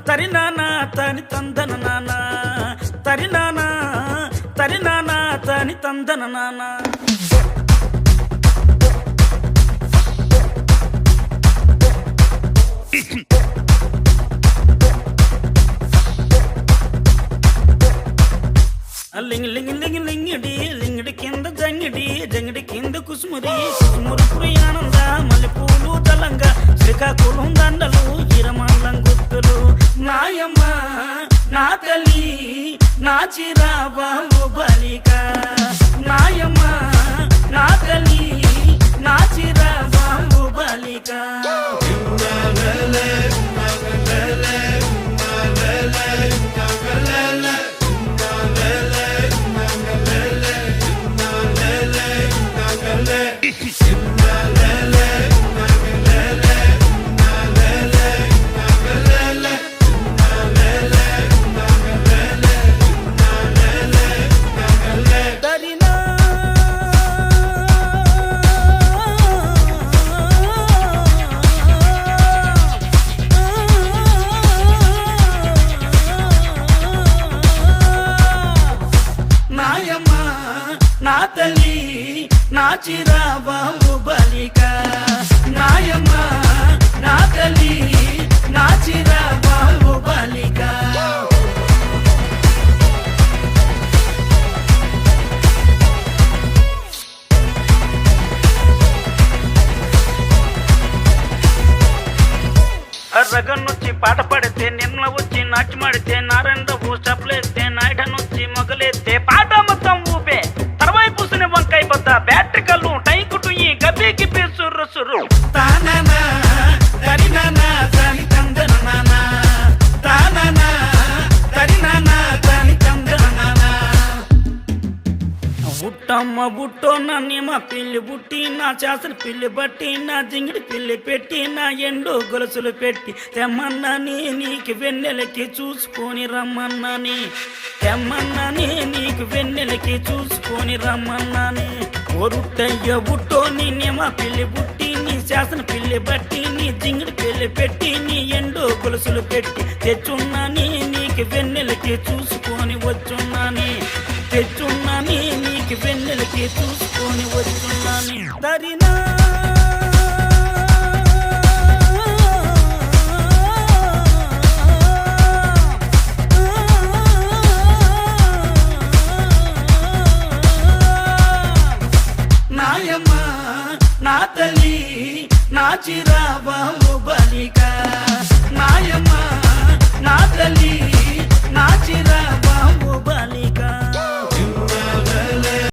తరినానా తని తందన నానా తరినానా తరినానా తని తందన నానా లింగి లింగి లింగి లింగిడి లింగిడి కింద జంగిడి జంగిడి కింద కుసుమురి కుసుమురు పురియానంద మల్లెపూలు తలంగా శ్రీకాకుళం దండలు ఇరమల్లం గుర్తులు నాయమ్మ నా తల్లి నా చిరాబాబు బలిక నాయమ్మ నా తల్లి నా చిరాబాబు బలిక నా తల్లి నా చిరాబాబు బలిక నాయమ్మ నా తల్లి నా చిరాబాబు బలిక రగన్నొచ్చి పాట పడితే నిన్న వచ్చి నాట్యమాడితే నారాయణరావు స్టెప్లేస్తే నాయుడనొచ్చి మొగలేస్తే పాట మొత్తం ఊపే తర్వాయి పూసిన వంకాయ బద్ద బ్యాటరీ కళ్ళు టైకుటు ఈ గబ్బీకి పేసుర్రు సుర్రు తాననా తరినానా తని తందన నానా తాననా తరినానా తని తందన నానా బుట్టమ్మ బుట్టో నన్ను మా పిల్లి బుట్టి నా చేసిన పిల్లి బట్టి నా జింగిడి పిల్లి పెట్టి నా ఎండు గొలుసులు పెట్టి తెమ్మన్నాని నీకు వెన్నెలకి చూసుకొని రమ్మన్నాని తెమ్మన్నాని నీకు వెన్నెలకి చూసుకొని రమ్మన్నాని ఒరుట్టయ్య బుట్టో నిన్నే మా పిల్లి బుట్టి నీ చేసిన పిల్లి బట్టి నీ జింగిడి పిల్లి పెట్టి నీ ఎండు గొలుసులు పెట్టి తెచ్చున్నాని నీకు వెన్నెలకి చూసుకొని వచ్చున్నాని తెచ్చున్నాని నీకు వెన్నెలకి చూసుకొని వచ్చున్నాని తరినా